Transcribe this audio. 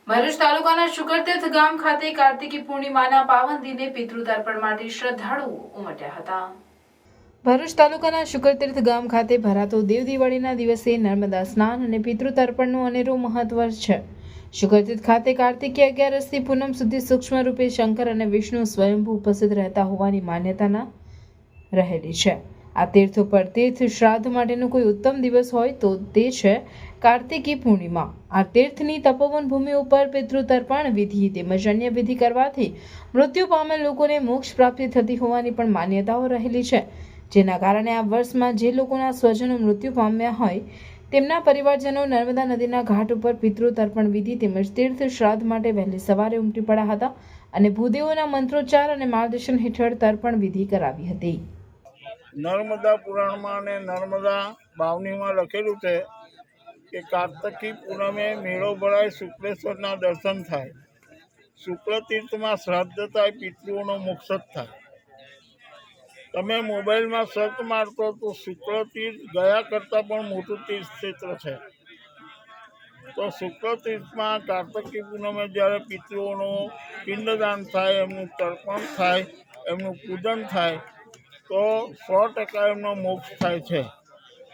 ભરૂચ તાલુકાના શુકરતીર્થ ગામ ખાતે કાર્તિકી પૂર્ણિમાના પાવન દિને પિતૃ તર્પણ માટે શ્રદ્ધાળુઓ ઉમટ્યા હતા। ભરૂચ તાલુકાના શુકરતીર્થ ગામ ખાતે ભરાતો દેવ દિવાળીના દિવસે નર્મદા સ્નાન અને પિતૃ તર્પણનું અનેરું મહત્વ છે। શુકરતીર્થ ખાતે કાર્તિકી 11થી પૂનમ સુધી સૂક્ષ્મ રૂપે શંકર અને વિષ્ણુ સ્વયંભૂ ઉપસ્થિત રહેતા હોવાની માન્યતાના રહેલી છે। આ તીર્થ ઉપર તીર્થ શ્રાદ્ધ માટેનો કોઈ ઉત્તમ દિવસ હોય તો તે છે કાર્તિકી પૂર્ણિમા। આ તીર્થની તપોવન ભૂમિ ઉપર પિતૃ તર્પણ વિધિ તેમજ અન્ય વિધિ કરવાથી મૃત્યુ પામેલ લોકોને મોક્ષ પ્રાપ્તિ થતી હોવાની પણ માન્યતાઓ રહેલી છે, જેના કારણે આ વર્ષમાં જે લોકોના સ્વજનો મૃત્યુ પામ્યા હોય તેમના પરિવારજનો નર્મદા નદીના ઘાટ ઉપર પિતૃ તર્પણ વિધિ તેમજ તીર્થ શ્રાદ્ધ માટે વહેલી સવારે ઉમટી પડ્યા હતા અને ભૂદેવોના મંત્રોચ્ચાર અને માર્ગદર્શન હેઠળ તર્પણ વિધિ કરાવી હતી। નર્મદા પુરાણમાં અને નર્મદા બાવનીમાં લખેલું છે કે કાર્તિકી પૂનમે મેળો ભરાય, શુક્લેશ્વરના દર્શન થાય, શુક્લ તીર્થમાં શ્રાદ્ધ થાય, પિતૃઓનો મોક્ષ થાય। તમે મોબાઈલમાં સર્ચ મારતો તો શુક્લ તીર્થ ગયા કરતાં પણ મોટું તીર્થ ક્ષેત્ર છે। તો શુક્લ તીર્થમાં કાર્તિકી પૂનમે જ્યારે પિતૃઓનું પિંડદાન થાય, એમનું તર્પણ થાય, એમનું પૂજન થાય તો 100% એમનો મોક્ષ થાય છે।